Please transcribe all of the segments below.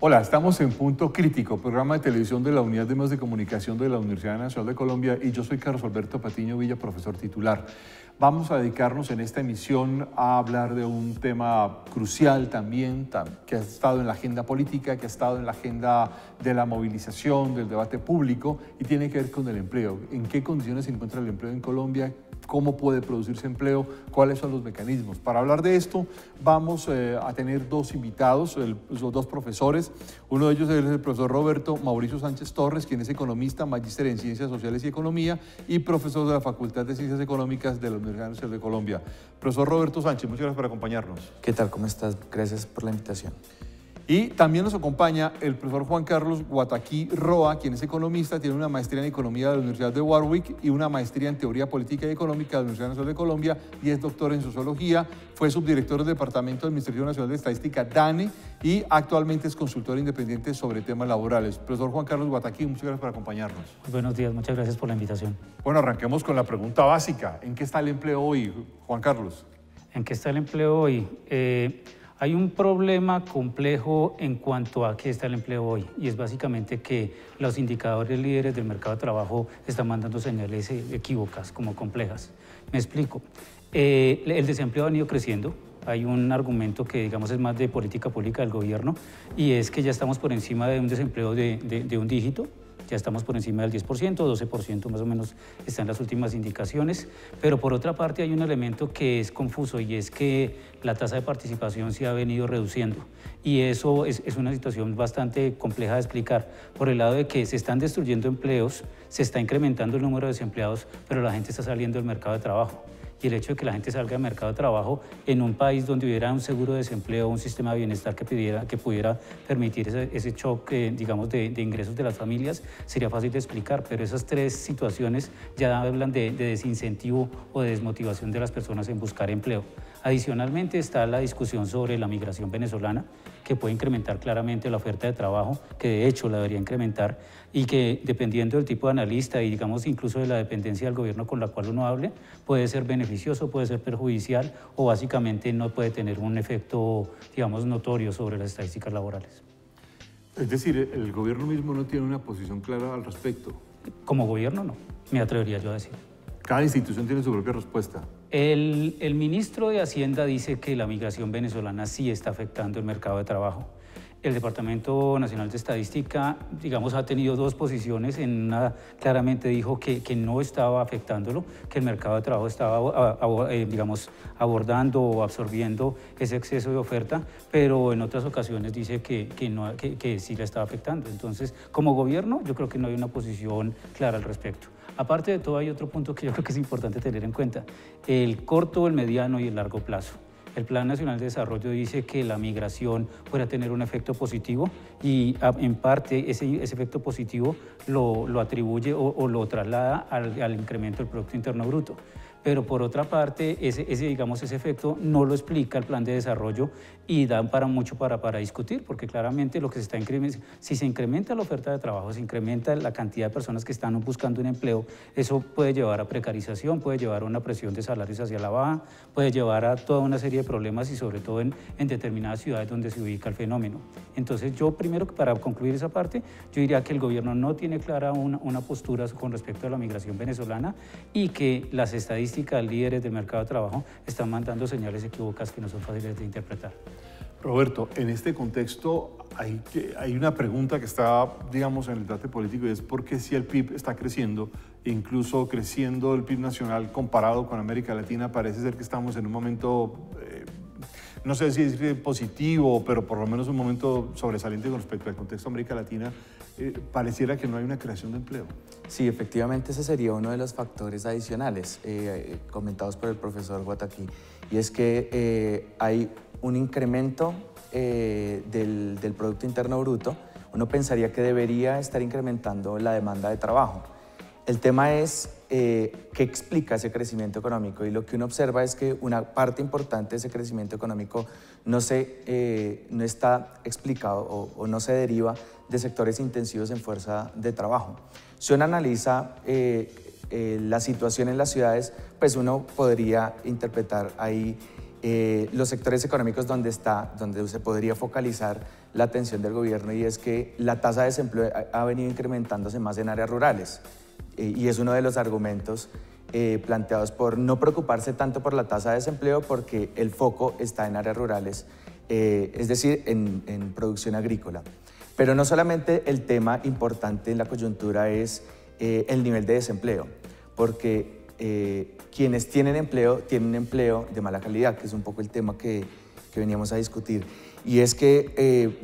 Hola, estamos en Punto Crítico, programa de televisión de la Unidad de Medios de Comunicación de la Universidad Nacional de Colombia, y yo soy Carlos Alberto Patiño Villa, profesor titular. Vamos a dedicarnos en esta emisión a hablar de un tema crucial también, que ha estado en la agenda política, que ha estado en la agenda de la movilización, del debate público, y tiene que ver con el empleo. ¿En qué condiciones se encuentra el empleo en Colombia? ¿Cómo puede producirse empleo? ¿Cuáles son los mecanismos? Para hablar de esto vamos a tener dos invitados, los dos profesores. Uno de ellos es el profesor Roberto Mauricio Sánchez Torres, quien es economista, magíster en Ciencias Sociales y Economía y profesor de la Facultad de Ciencias Económicas de la Universidad Nacional de Colombia. Profesor Roberto Sánchez, muchas gracias por acompañarnos. ¿Qué tal? ¿Cómo estás? Gracias por la invitación. Y también nos acompaña el profesor Juan Carlos Guataquí Roa, quien es economista, tiene una maestría en Economía de la Universidad de Warwick y una maestría en Teoría Política y Económica de la Universidad Nacional de Colombia, y es doctor en Sociología, fue subdirector del Departamento del Ministerio Nacional de Estadística, DANE, y actualmente es consultor independiente sobre temas laborales. Profesor Juan Carlos Guataquí, muchas gracias por acompañarnos. Buenos días, muchas gracias por la invitación. Bueno, arranquemos con la pregunta básica. ¿En qué está el empleo hoy, Juan Carlos? ¿En qué está el empleo hoy? Hay un problema complejo en cuanto a qué está el empleo hoy, y es básicamente que los indicadores líderes del mercado de trabajo están mandando señales equívocas, como complejas. Me explico. El desempleo ha venido creciendo. Hay un argumento que, digamos, es más de política pública del gobierno, y es que ya estamos por encima de un desempleo de un dígito. Ya estamos por encima del 10%, 12% más o menos están las últimas indicaciones, pero por otra parte hay un elemento que es confuso, y es que la tasa de participación se ha venido reduciendo, y eso es una situación bastante compleja de explicar, por el lado de que se están destruyendo empleos, se está incrementando el número de desempleados, pero la gente está saliendo del mercado de trabajo. Y el hecho de que la gente salga del mercado de trabajo en un país donde hubiera un seguro de desempleo, un sistema de bienestar que pudiera permitir ese choque, digamos, de ingresos de las familias, sería fácil de explicar, pero esas tres situaciones ya hablan de desincentivo o de desmotivación de las personas en buscar empleo. Adicionalmente está la discusión sobre la migración venezolana, que puede incrementar claramente la oferta de trabajo, que de hecho la debería incrementar, y que dependiendo del tipo de analista y, digamos, incluso de la dependencia del gobierno con la cual uno hable, puede ser beneficioso, puede ser perjudicial, o básicamente no puede tener un efecto, digamos, notorio sobre las estadísticas laborales. Es decir, el gobierno mismo no tiene una posición clara al respecto. Como gobierno no, me atrevería yo a decir. Cada institución tiene su propia respuesta. El ministro de Hacienda dice que la migración venezolana sí está afectando el mercado de trabajo. El Departamento Nacional de Estadística, digamos, ha tenido dos posiciones. En una claramente dijo que no estaba afectándolo, que el mercado de trabajo estaba, digamos, abordando o absorbiendo ese exceso de oferta, pero en otras ocasiones dice que sí la estaba afectando. Entonces, como gobierno, yo creo que no hay una posición clara al respecto. Aparte de todo, hay otro punto que yo creo que es importante tener en cuenta: el corto, el mediano y el largo plazo. El Plan Nacional de Desarrollo dice que la migración puede tener un efecto positivo, y en parte ese efecto positivo lo atribuye o lo traslada al incremento del Producto Interno Bruto. Pero por otra parte, ese efecto no lo explica el plan de desarrollo, y dan mucho para discutir, porque claramente lo que se está incrementando, si se incrementa la oferta de trabajo, se incrementa la cantidad de personas que están buscando un empleo, eso puede llevar a precarización, puede llevar a una presión de salarios hacia la baja, puede llevar a toda una serie de problemas, y sobre todo en determinadas ciudades donde se ubica el fenómeno. Entonces yo primero, para concluir esa parte, yo diría que el gobierno no tiene clara una postura con respecto a la migración venezolana, y que las estadísticas líderes del mercado de trabajo están mandando señales equívocas que no son fáciles de interpretar. Roberto, en este contexto hay una pregunta que está, digamos, en el debate político, y es por qué, si el PIB está creciendo, incluso creciendo el PIB nacional comparado con América Latina, parece ser que estamos en un momento, no sé si es positivo, pero por lo menos un momento sobresaliente con respecto al contexto de América Latina, pareciera que no hay una creación de empleo. Sí, efectivamente ese sería uno de los factores adicionales comentados por el profesor Guataquí, y es que hay un incremento del Producto Interno Bruto. Uno pensaría que debería estar incrementando la demanda de trabajo. El tema es qué explica ese crecimiento económico, y lo que uno observa es que una parte importante de ese crecimiento económico no está explicado o no se deriva de sectores intensivos en fuerza de trabajo. Si uno analiza la situación en las ciudades, pues uno podría interpretar ahí los sectores económicos donde se podría focalizar la atención del gobierno, y es que la tasa de desempleo ha venido incrementándose más en áreas rurales, y es uno de los argumentos planteados por no preocuparse tanto por la tasa de desempleo, porque el foco está en áreas rurales, es decir, en producción agrícola. Pero no solamente el tema importante en la coyuntura es el nivel de desempleo, porque quienes tienen empleo de mala calidad, que es un poco el tema que veníamos a discutir. Y es que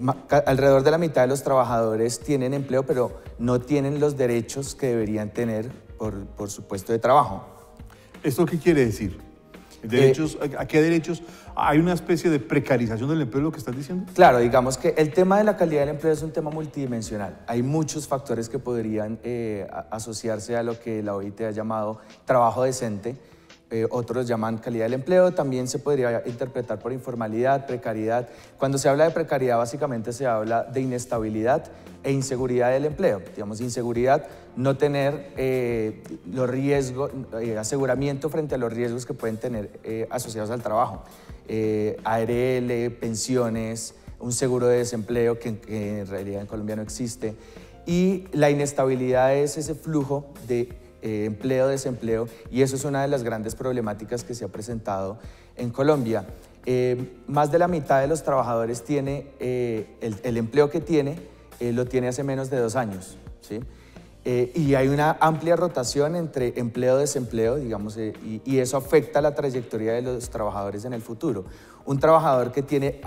alrededor de la mitad de los trabajadores tienen empleo, pero no tienen los derechos que deberían tener por su puesto de trabajo. ¿Esto qué quiere decir? ¿Derechos? ¿A qué derechos? ¿Hay una especie de precarización del empleo, lo que estás diciendo? Claro, digamos que el tema de la calidad del empleo es un tema multidimensional. Hay muchos factores que podrían asociarse a lo que la OIT ha llamado trabajo decente. Otros llaman calidad del empleo. También se podría interpretar por informalidad, precariedad. Cuando se habla de precariedad, básicamente se habla de inestabilidad e inseguridad del empleo. Digamos, inseguridad, no tener los riesgos, aseguramiento frente a los riesgos que pueden tener asociados al trabajo. ARL, pensiones, un seguro de desempleo que en realidad en Colombia no existe. Y la inestabilidad es ese flujo de empleo, desempleo, y eso es una de las grandes problemáticas que se ha presentado en Colombia. Más de la mitad de los trabajadores tiene el empleo que tiene, lo tiene hace menos de 2 años, ¿sí? Y hay una amplia rotación entre empleo y desempleo, digamos, y eso afecta la trayectoria de los trabajadores en el futuro. Un trabajador que tiene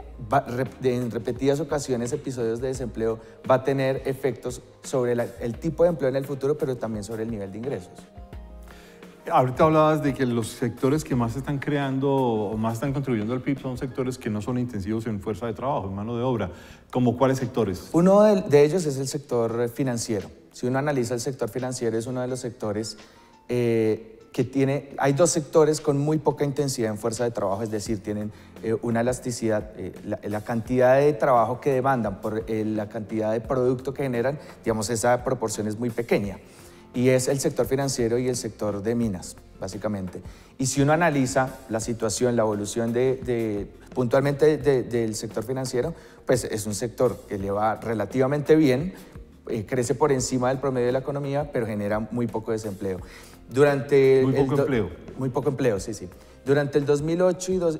en repetidas ocasiones episodios de desempleo va a tener efectos sobre el tipo de empleo en el futuro, pero también sobre el nivel de ingresos. Ahorita hablabas de que los sectores que más están creando o más están contribuyendo al PIB son sectores que no son intensivos en fuerza de trabajo, en mano de obra. ¿Cómo cuáles sectores? Uno de ellos es el sector financiero. Si uno analiza el sector financiero, es uno de los sectores que tiene... Hay 2 sectores con muy poca intensidad en fuerza de trabajo, es decir, tienen una elasticidad, la cantidad de trabajo que demandan por la cantidad de producto que generan, digamos, esa proporción es muy pequeña. Y es el sector financiero y el sector de minas, básicamente. Y si uno analiza la situación, la evolución puntualmente del sector financiero, pues es un sector que le va relativamente bien, crece por encima del promedio de la economía, pero genera muy poco desempleo. Muy poco empleo, sí, sí. Durante el 2008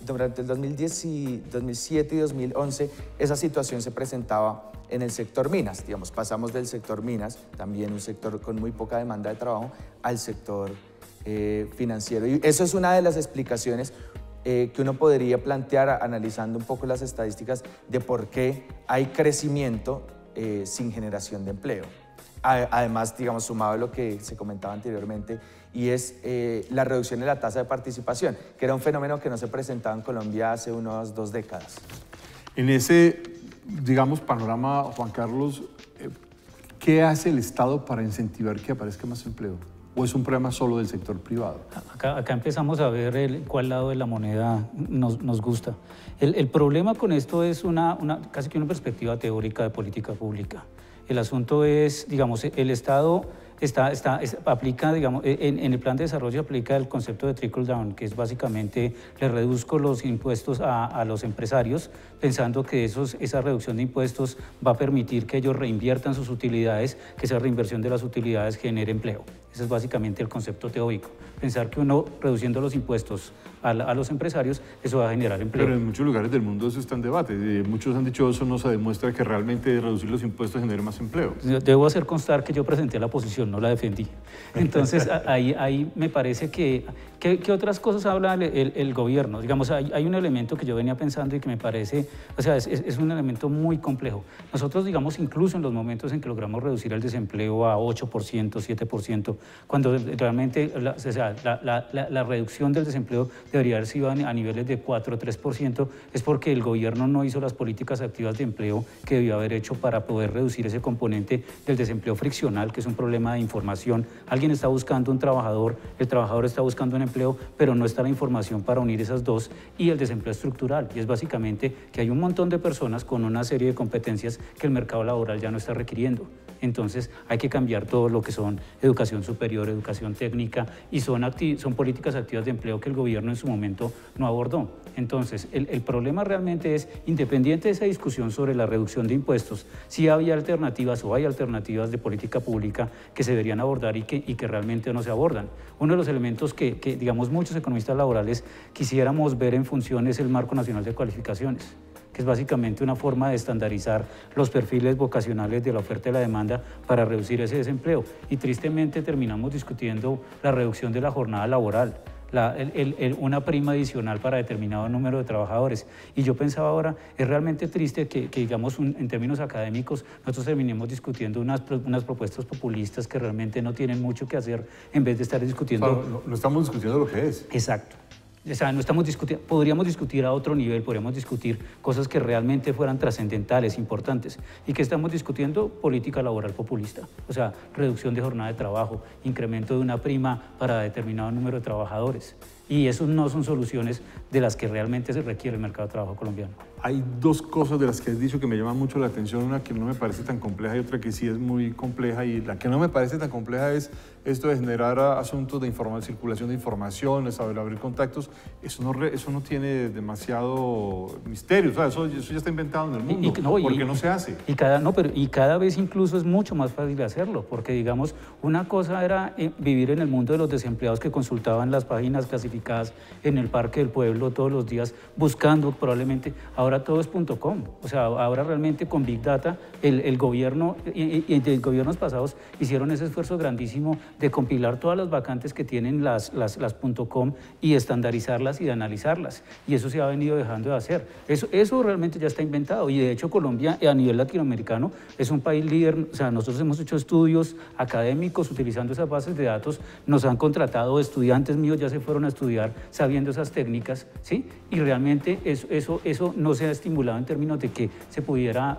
durante el 2007 y 2011, esa situación se presentaba en el sector minas. Digamos, pasamos del sector minas, también un sector con muy poca demanda de trabajo, al sector financiero. Y eso es una de las explicaciones que uno podría plantear analizando un poco las estadísticas de por qué hay crecimiento sin generación de empleo. Además, digamos, sumado a lo que se comentaba anteriormente, y es la reducción de la tasa de participación, que era un fenómeno que no se presentaba en Colombia hace unas 2 décadas. En ese, digamos, panorama, Juan Carlos, ¿qué hace el Estado para incentivar que aparezca más empleo? ¿O es un problema solo del sector privado? Acá empezamos a ver cuál lado de la moneda nos gusta. El problema con esto es casi que una perspectiva teórica de política pública. El asunto es, digamos, el Estado aplica, digamos, en el plan de desarrollo aplica el concepto de trickle down, que es básicamente le reduzco los impuestos a los empresarios, pensando que esa reducción de impuestos va a permitir que ellos reinviertan sus utilidades, que esa reinversión de las utilidades genere empleo. Ese es básicamente el concepto teórico. Pensar que uno reduciendo los impuestos a los empresarios, eso va a generar empleo. Pero en muchos lugares del mundo eso está en debate. Muchos han dicho eso no se demuestra que realmente reducir los impuestos genere más empleo. Debo hacer constar que yo presenté la posición, no la defendí. Entonces, ahí me parece que otras cosas habla el gobierno. Digamos, hay un elemento que yo venía pensando y que me parece, o sea, es un elemento muy complejo. Nosotros, digamos, incluso en los momentos en que logramos reducir el desempleo a 8%, 7%, cuando realmente la reducción del desempleo debería haber sido a niveles de 4 o 3%, es porque el gobierno no hizo las políticas activas de empleo que debió haber hecho para poder reducir ese componente del desempleo friccional, que es un problema de información. Alguien está buscando un trabajador, el trabajador está buscando un empleo, pero no está la información para unir esas dos, y el desempleo estructural, y es básicamente que hay un montón de personas con una serie de competencias que el mercado laboral ya no está requiriendo. Entonces hay que cambiar todo lo que son educación superior, educación técnica, y son políticas activas de empleo que el gobierno en su momento no abordó. Entonces el problema realmente es, independiente de esa discusión sobre la reducción de impuestos, si había alternativas o hay alternativas de política pública que se deberían abordar y que realmente no se abordan. Uno de los elementos que digamos muchos economistas laborales quisiéramos ver en función es el Marco Nacional de Cualificaciones, que es básicamente una forma de estandarizar los perfiles vocacionales de la oferta y la demanda para reducir ese desempleo. Y tristemente terminamos discutiendo la reducción de la jornada laboral, una prima adicional para determinado número de trabajadores. Y yo pensaba ahora, es realmente triste que digamos, en términos académicos, nosotros terminemos discutiendo unas propuestas populistas que realmente no tienen mucho que hacer, en vez de estar discutiendo... O sea, no estamos discutiendo lo que es. Exacto. O sea, no estamos discutiendo, podríamos discutir a otro nivel, podríamos discutir cosas que realmente fueran trascendentales, importantes, y que estamos discutiendo política laboral populista, o sea, reducción de jornada de trabajo, incremento de una prima para determinado número de trabajadores, y eso no son soluciones de las que realmente se requiere el mercado de trabajo colombiano. Hay dos cosas de las que has dicho que me llaman mucho la atención, una que no me parece tan compleja y otra que sí es muy compleja, y la que no me parece tan compleja es esto de generar asuntos de circulación de información, de saber abrir contactos. Eso no tiene demasiado misterio, o sea, eso ya está inventado en el mundo, porque no se hace. Y cada vez incluso es mucho más fácil hacerlo, porque digamos, una cosa era vivir en el mundo de los desempleados que consultaban las páginas clasificadas en el Parque del Pueblo todos los días, buscando probablemente, ahora todo es .com, o sea, ahora realmente con Big Data el gobierno y de gobiernos pasados hicieron ese esfuerzo grandísimo de compilar todas las vacantes que tienen las .com y estandarizarlas y de analizarlas, y eso se ha venido dejando de hacer. Eso realmente ya está inventado, y de hecho Colombia a nivel latinoamericano es un país líder. O sea, nosotros hemos hecho estudios académicos utilizando esas bases de datos, nos han contratado estudiantes míos, ya se fueron a estudiar sabiendo esas técnicas, ¿sí? Y realmente eso no se ha estimulado en términos de que se pudiera,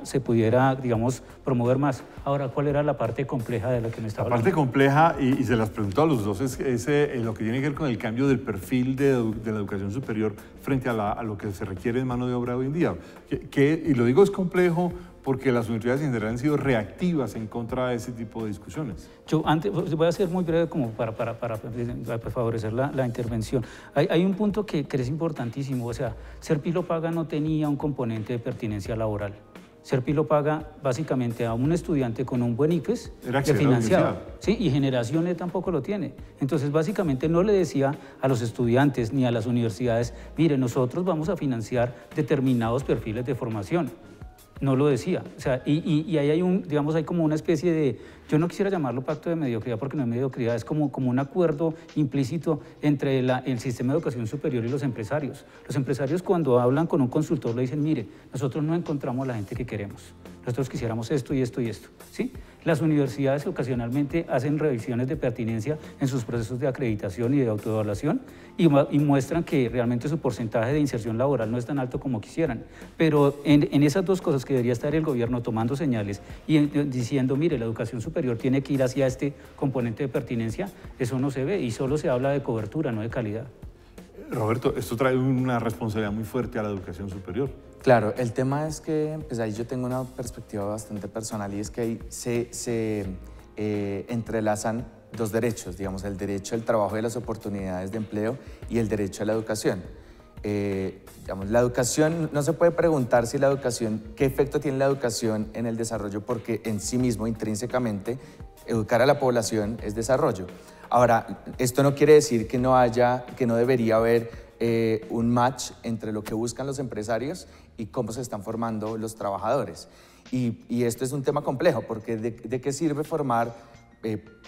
digamos, promover más. Ahora, ¿cuál era la parte compleja de la que me estaba hablando? La parte compleja, y se las pregunto a los dos, es lo que tiene que ver con el cambio del perfil de la educación superior frente a lo que se requiere en mano de obra hoy en día. Y lo digo es complejo porque las universidades en general han sido reactivas en contra de ese tipo de discusiones. Yo antes voy a ser muy breve como para favorecer la intervención. Hay un punto que es importantísimo, o sea, Serpilo Paga no tenía un componente de pertinencia laboral. Serpilo Paga básicamente a un estudiante con un buen IFES le financiaba, ¿sí? Y Generaciones tampoco lo tiene. Entonces básicamente no le decía a los estudiantes ni a las universidades, mire, nosotros vamos a financiar determinados perfiles de formación. No lo decía, o sea, y ahí hay como una especie de, yo no quisiera llamarlo pacto de mediocridad porque no es mediocridad, es como un acuerdo implícito entre el sistema de educación superior y los empresarios. Los empresarios, cuando hablan con un consultor, le dicen, mire, nosotros no encontramos la gente que queremos, nosotros quisiéramos esto y esto y esto, ¿sí? Las universidades ocasionalmente hacen revisiones de pertinencia en sus procesos de acreditación y de autoevaluación y muestran que realmente su porcentaje de inserción laboral no es tan alto como quisieran. Pero en esas dos cosas que debería estar el gobierno tomando señales y diciendo, mire, la educación superior tiene que ir hacia este componente de pertinencia, eso no se ve y solo se habla de cobertura, no de calidad. Roberto, esto trae una responsabilidad muy fuerte a la educación superior. Claro, el tema es que pues ahí yo tengo una perspectiva bastante personal y es que ahí se entrelazan dos derechos, digamos, el derecho al trabajo y a las oportunidades de empleo y el derecho a la educación. Digamos, la educación, no se puede preguntar si la educación, qué efecto tiene la educación en el desarrollo, porque en sí mismo, intrínsecamente, educar a la población es desarrollo. Ahora, esto no quiere decir que no debería haber un match entre lo que buscan los empresarios y cómo se están formando los trabajadores. Y esto es un tema complejo, porque ¿de qué sirve formar,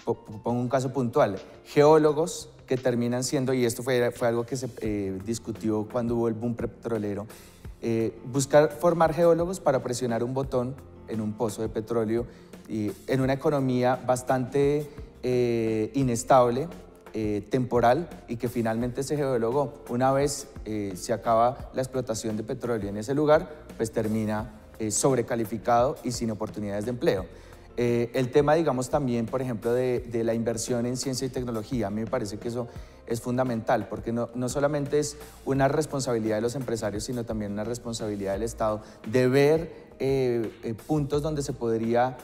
pongo un caso puntual, geólogos que terminan siendo, y esto fue algo que se discutió cuando hubo el boom petrolero, formar geólogos para presionar un botón en un pozo de petróleo y en una economía bastante inestable, temporal, y que finalmente ese geólogo, una vez se acaba la explotación de petróleo en ese lugar, pues termina sobrecalificado y sin oportunidades de empleo. El tema, digamos, también, por ejemplo, de la inversión en ciencia y tecnología, a mí me parece que eso es fundamental, porque no solamente es una responsabilidad de los empresarios, sino también una responsabilidad del Estado de ver puntos donde se podría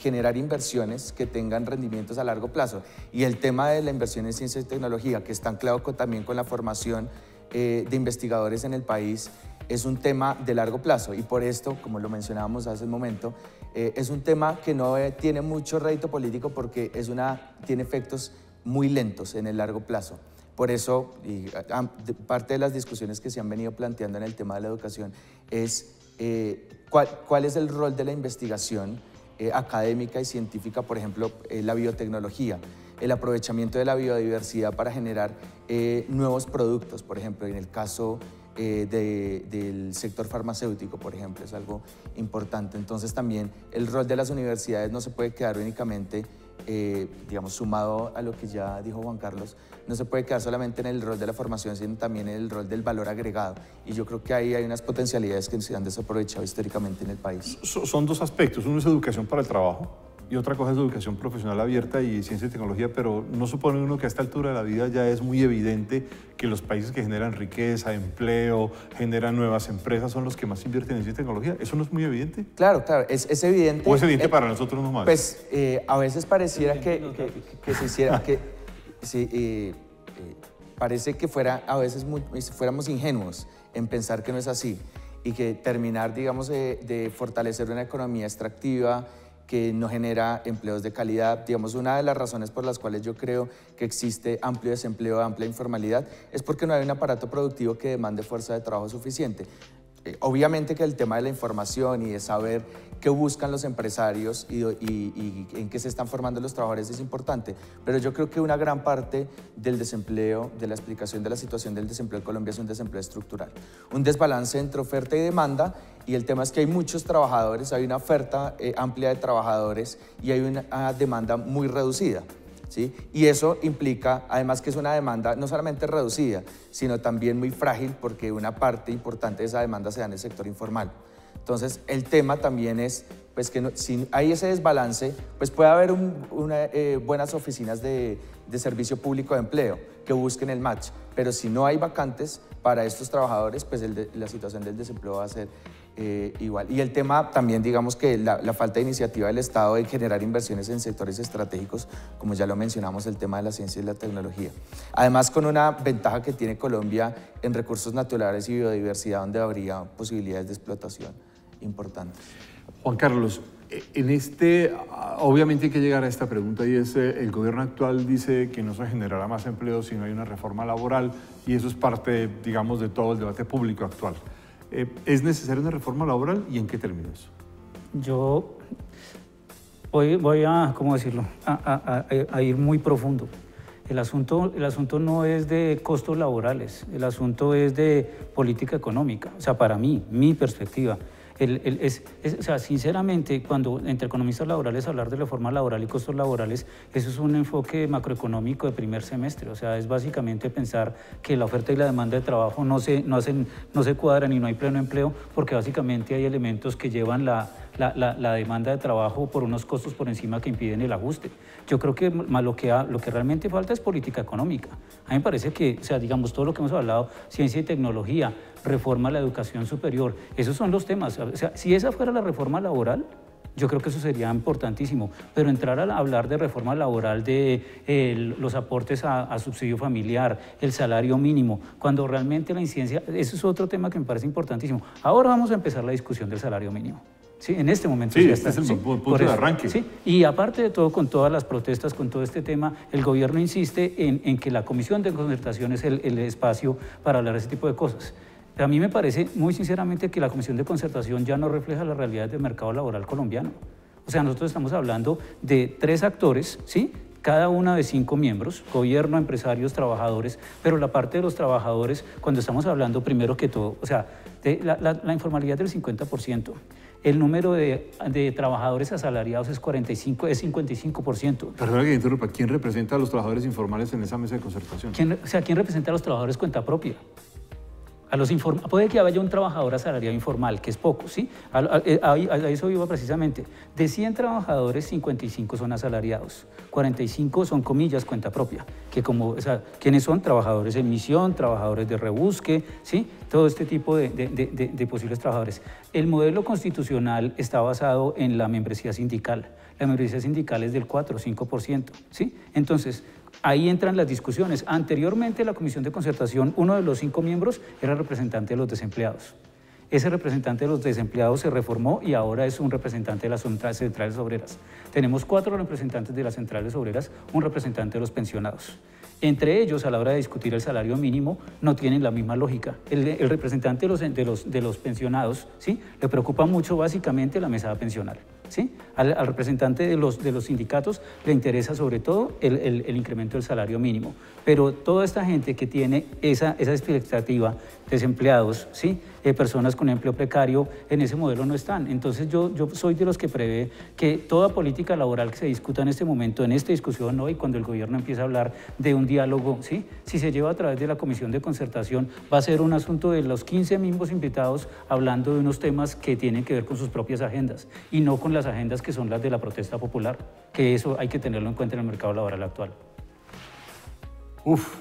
generar inversiones que tengan rendimientos a largo plazo. Y el tema de la inversión en ciencia y tecnología, que está anclado también con la formación de investigadores en el país, es un tema de largo plazo, y por esto, como lo mencionábamos hace un momento, es un tema que no tiene mucho rédito político porque tiene efectos muy lentos en el largo plazo. Por eso, parte de las discusiones que se han venido planteando en el tema de la educación es cuál es el rol de la investigación académica y científica, por ejemplo, la biotecnología, el aprovechamiento de la biodiversidad para generar nuevos productos, por ejemplo, en el caso del sector farmacéutico, por ejemplo, es algo importante. Entonces también el rol de las universidades no se puede quedar únicamente, digamos, sumado a lo que ya dijo Juan Carlos, no se puede quedar solamente en el rol de la formación, sino también en el rol del valor agregado. Y yo creo que ahí hay unas potencialidades que se han desaprovechado históricamente en el país. Son dos aspectos, uno es educación para el trabajo, y otra cosa es educación profesional abierta y ciencia y tecnología, pero no supone uno que a esta altura de la vida ya es muy evidente que los países que generan riqueza, empleo, generan nuevas empresas son los que más invierten en ciencia y tecnología. ¿Eso no es muy evidente? Claro, es evidente. ¿O es evidente para nosotros nomás? Pues a veces pareciera que se hiciera, parece que a veces fuéramos ingenuos en pensar que no es así y que terminar, digamos, de fortalecer una economía extractiva que no genera empleos de calidad. Digamos, una de las razones por las cuales yo creo que existe amplio desempleo, amplia informalidad, es porque no hay un aparato productivo que demande fuerza de trabajo suficiente. Obviamente que el tema de la información y de saber qué buscan los empresarios y en qué se están formando los trabajadores es importante, pero yo creo que una gran parte del desempleo, de la explicación de la situación del desempleo en Colombia es un desempleo estructural, un desbalance entre oferta y demanda, y el tema es que hay muchos trabajadores, hay una oferta amplia de trabajadores y hay una demanda muy reducida. ¿Sí? Y eso implica, además, que es una demanda no solamente reducida, sino también muy frágil, porque una parte importante de esa demanda se da en el sector informal. Entonces, el tema también es pues, que si hay ese desbalance, pues puede haber buenas oficinas de servicio público de empleo que busquen el match, pero si no hay vacantes para estos trabajadores, pues la situación del desempleo va a ser igual. Y el tema también, digamos que la falta de iniciativa del Estado de generar inversiones en sectores estratégicos, como ya lo mencionamos, el tema de la ciencia y la tecnología. Además, con una ventaja que tiene Colombia en recursos naturales y biodiversidad, donde habría posibilidades de explotación importantes. Juan Carlos, obviamente hay que llegar a esta pregunta, y es, el gobierno actual dice que no se generará más empleo si no hay una reforma laboral, y eso es parte, digamos, de todo el debate público actual. ¿Es necesaria una reforma laboral y en qué términos? Yo voy a, ¿cómo decirlo?, a ir muy profundo. El asunto no es de costos laborales, el asunto es de política económica. O sea, para mí, mi perspectiva, o sea, sinceramente, cuando entre economistas laborales hablar de reforma laboral y costos laborales, eso es un enfoque macroeconómico de primer semestre. O sea, es básicamente pensar que la oferta y la demanda de trabajo no se cuadran y no hay pleno empleo, porque básicamente hay elementos que llevan la demanda de trabajo por unos costos por encima que impiden el ajuste. Yo creo que lo que realmente falta es política económica. A mí me parece que, o sea, digamos, todo lo que hemos hablado, ciencia y tecnología, reforma a la educación superior, esos son los temas. O sea, si esa fuera la reforma laboral, yo creo que eso sería importantísimo, pero entrar a hablar de reforma laboral, de los aportes a subsidio familiar, el salario mínimo, cuando realmente la incidencia, eso es otro tema que me parece importantísimo. Ahora vamos a empezar la discusión del salario mínimo. Sí, en este momento sí, ya este está. es el punto de arranque. Sí, y aparte de todo, con todas las protestas, con todo este tema, el gobierno insiste en que la Comisión de Concertación es el espacio para hablar de ese tipo de cosas. A mí me parece, muy sinceramente, que la Comisión de Concertación ya no refleja la realidad del mercado laboral colombiano. O sea, nosotros estamos hablando de 3 actores, ¿sí?, cada una de 5 miembros, gobierno, empresarios, trabajadores, pero la parte de los trabajadores, cuando estamos hablando primero que todo, o sea, de la informalidad del 50%, el número de trabajadores asalariados es 55%. Perdona que interrumpa, ¿quién representa a los trabajadores informales en esa mesa de concertación? ¿Quién representa a los trabajadores cuenta propia? Puede que haya un trabajador asalariado informal, que es poco, ¿sí? A eso iba precisamente. De 100 trabajadores, 55 son asalariados, 45 son, comillas, cuenta propia, que ¿quiénes son? Trabajadores en misión, trabajadores de rebusque, ¿sí? Todo este tipo de posibles trabajadores. El modelo constitucional está basado en la membresía sindical. La membresía sindical es del 4 o 5%, ¿sí? Entonces, ahí entran las discusiones. Anteriormente, la Comisión de Concertación, uno de los 5 miembros era representante de los desempleados. Ese representante de los desempleados se reformó y ahora es un representante de las centrales obreras. Tenemos 4 representantes de las centrales obreras, un representante de los pensionados. Entre ellos, a la hora de discutir el salario mínimo, no tienen la misma lógica. El representante de los pensionados, ¿sí? Le preocupa mucho básicamente la mesada pensional, ¿sí? Al representante de los sindicatos le interesa sobre todo el incremento del salario mínimo. Pero toda esta gente que tiene esa expectativa, desempleados, ¿sí? Personas con empleo precario, en ese modelo no están. Entonces yo soy de los que prevé que toda política laboral que se discuta en este momento, en esta discusión hoy, cuando el gobierno empieza a hablar de un diálogo, ¿sí? Si se lleva a través de la Comisión de Concertación, va a ser un asunto de los 15 miembros invitados hablando de unos temas que tienen que ver con sus propias agendas y no con las agendas que son las de la protesta popular, que eso hay que tenerlo en cuenta en el mercado laboral actual. Uf,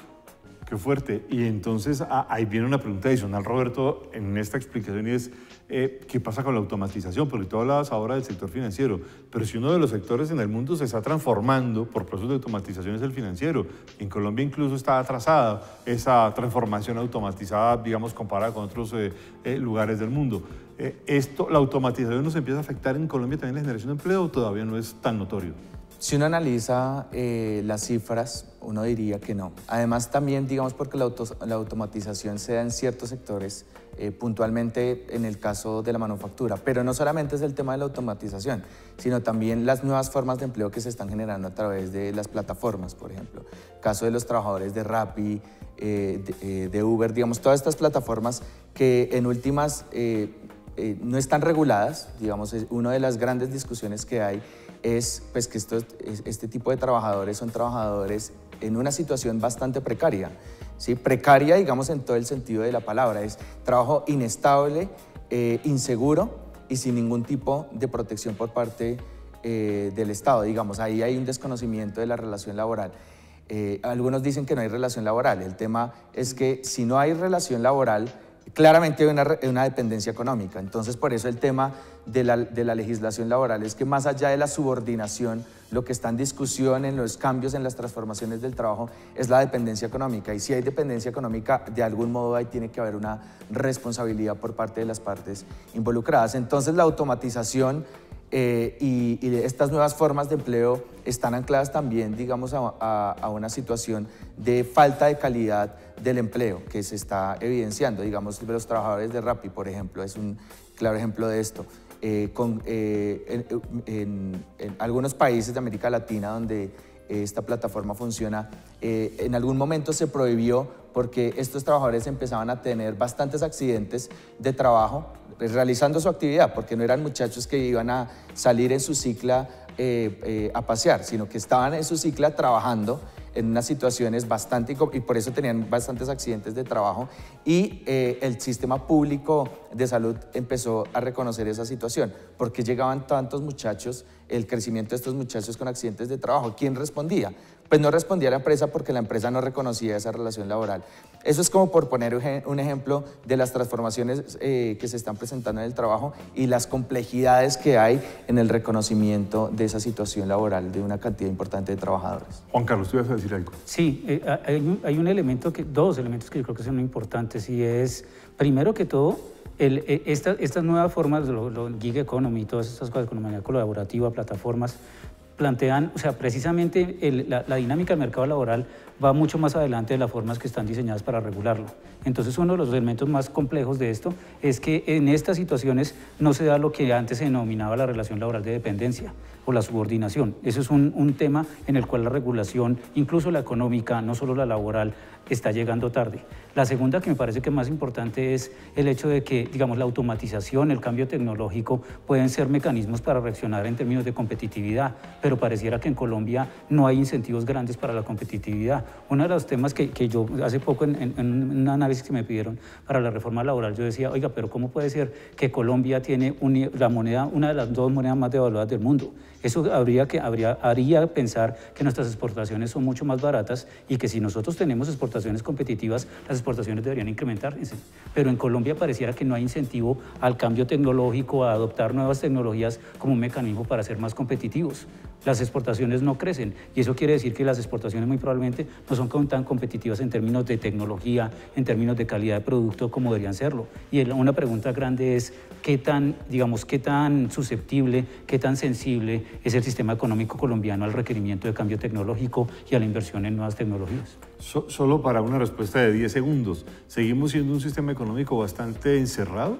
qué fuerte. Y entonces ahí viene una pregunta adicional, Roberto, en esta explicación, y es ¿qué pasa con la automatización? Porque tú hablabas ahora del sector financiero, pero si uno de los sectores en el mundo se está transformando por procesos de automatización es el financiero. En Colombia incluso está atrasada esa transformación automatizada, digamos, comparada con otros lugares del mundo. ¿La automatización nos empieza a afectar en Colombia también la generación de empleo o todavía no es tan notorio? Si uno analiza las cifras, uno diría que no. Además también, digamos, porque la automatización se da en ciertos sectores, puntualmente en el caso de la manufactura, pero no solamente es el tema de la automatización, sino también las nuevas formas de empleo que se están generando a través de las plataformas, por ejemplo. Caso de los trabajadores de Rappi, de Uber, digamos, todas estas plataformas que en últimas no están reguladas, digamos, una de las grandes discusiones que hay es pues, que este tipo de trabajadores son trabajadores en una situación bastante precaria, ¿sí? Precaria, digamos, en todo el sentido de la palabra, es trabajo inestable, inseguro y sin ningún tipo de protección por parte del Estado, digamos, ahí hay un desconocimiento de la relación laboral. Algunos dicen que no hay relación laboral, el tema es que si no hay relación laboral, claramente hay una dependencia económica. Entonces, por eso el tema de la legislación laboral es que más allá de la subordinación, lo que está en discusión en los cambios, en las transformaciones del trabajo, es la dependencia económica. Y si hay dependencia económica, de algún modo ahí tiene que haber una responsabilidad por parte de las partes involucradas. Entonces, la automatización y estas nuevas formas de empleo están ancladas también, digamos, a una situación de falta de calidad del empleo que se está evidenciando. Digamos, los trabajadores de Rappi, por ejemplo, es un claro ejemplo de esto. En algunos países de América Latina donde esta plataforma funciona, en algún momento se prohibió porque estos trabajadores empezaban a tener bastantes accidentes de trabajo realizando su actividad, porque no eran muchachos que iban a salir en su cicla a pasear, sino que estaban en su cicla trabajando en unas situaciones bastante, y por eso tenían bastantes accidentes de trabajo, y el sistema público de salud empezó a reconocer esa situación, porque llegaban tantos muchachos, el crecimiento de estos muchachos con accidentes de trabajo. ¿Quién respondía? Pues no respondía la empresa porque la empresa no reconocía esa relación laboral. Eso es como por poner un ejemplo de las transformaciones que se están presentando en el trabajo y las complejidades que hay en el reconocimiento de esa situación laboral de una cantidad importante de trabajadores. Juan Carlos, ¿tú ibas a decir algo? Sí, hay un elemento dos elementos que yo creo que son muy importantes, y es, primero que todo, estas nuevas formas, gig economy, todas estas cosas, economía colaborativa, plataformas, plantean, o sea, precisamente la dinámica del mercado laboral va mucho más adelante de las formas que están diseñadas para regularlo. Entonces, uno de los elementos más complejos de esto es que en estas situaciones no se da lo que antes se denominaba la relación laboral de dependencia o la subordinación. Eso es un tema en el cual la regulación, incluso la económica, no solo la laboral, está llegando tarde. La segunda, que me parece que es más importante, es el hecho de que, digamos, la automatización, el cambio tecnológico pueden ser mecanismos para reaccionar en términos de competitividad, pero pareciera que en Colombia no hay incentivos grandes para la competitividad. Uno de los temas que yo hace poco en un análisis que me pidieron para la reforma laboral, yo decía, oiga, pero ¿cómo puede ser que Colombia tiene la moneda, una de las dos monedas más devaluadas del mundo? Eso haría pensar que nuestras exportaciones son mucho más baratas y que si nosotros tenemos exportaciones competitivas, las exportaciones deberían incrementarse. Pero en Colombia pareciera que no hay incentivo al cambio tecnológico, a adoptar nuevas tecnologías como un mecanismo para ser más competitivos. Las exportaciones no crecen y eso quiere decir que las exportaciones muy probablemente no son tan competitivas en términos de tecnología, en términos de calidad de producto como deberían serlo. Y una pregunta grande es qué tan susceptible, qué tan sensible es el sistema económico colombiano al requerimiento de cambio tecnológico y a la inversión en nuevas tecnologías. Solo para una respuesta de 10 segundos, ¿seguimos siendo un sistema económico bastante encerrado?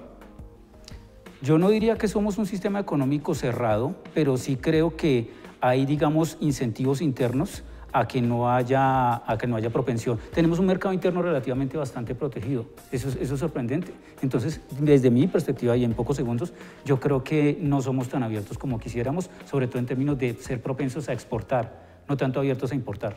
Yo no diría que somos un sistema económico cerrado, pero sí creo que hay, digamos, incentivos internos a que no haya propensión. Tenemos un mercado interno relativamente bastante protegido, eso es sorprendente. Entonces, desde mi perspectiva y en pocos segundos, yo creo que no somos tan abiertos como quisiéramos, sobre todo en términos de ser propensos a exportar, no tanto abiertos a importar.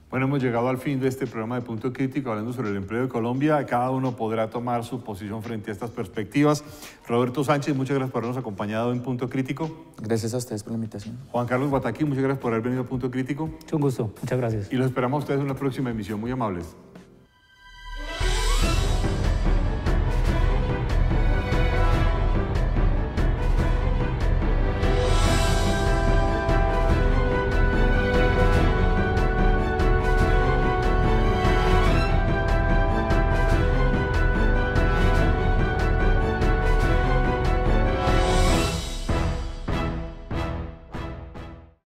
Bueno, hemos llegado al fin de este programa de Punto Crítico hablando sobre el empleo de Colombia. Cada uno podrá tomar su posición frente a estas perspectivas. Roberto Sánchez, muchas gracias por habernos acompañado en Punto Crítico. Gracias a ustedes por la invitación. Juan Carlos Guataquí, muchas gracias por haber venido a Punto Crítico. Un gusto, muchas gracias. Y los esperamos a ustedes en una próxima emisión. Muy amables.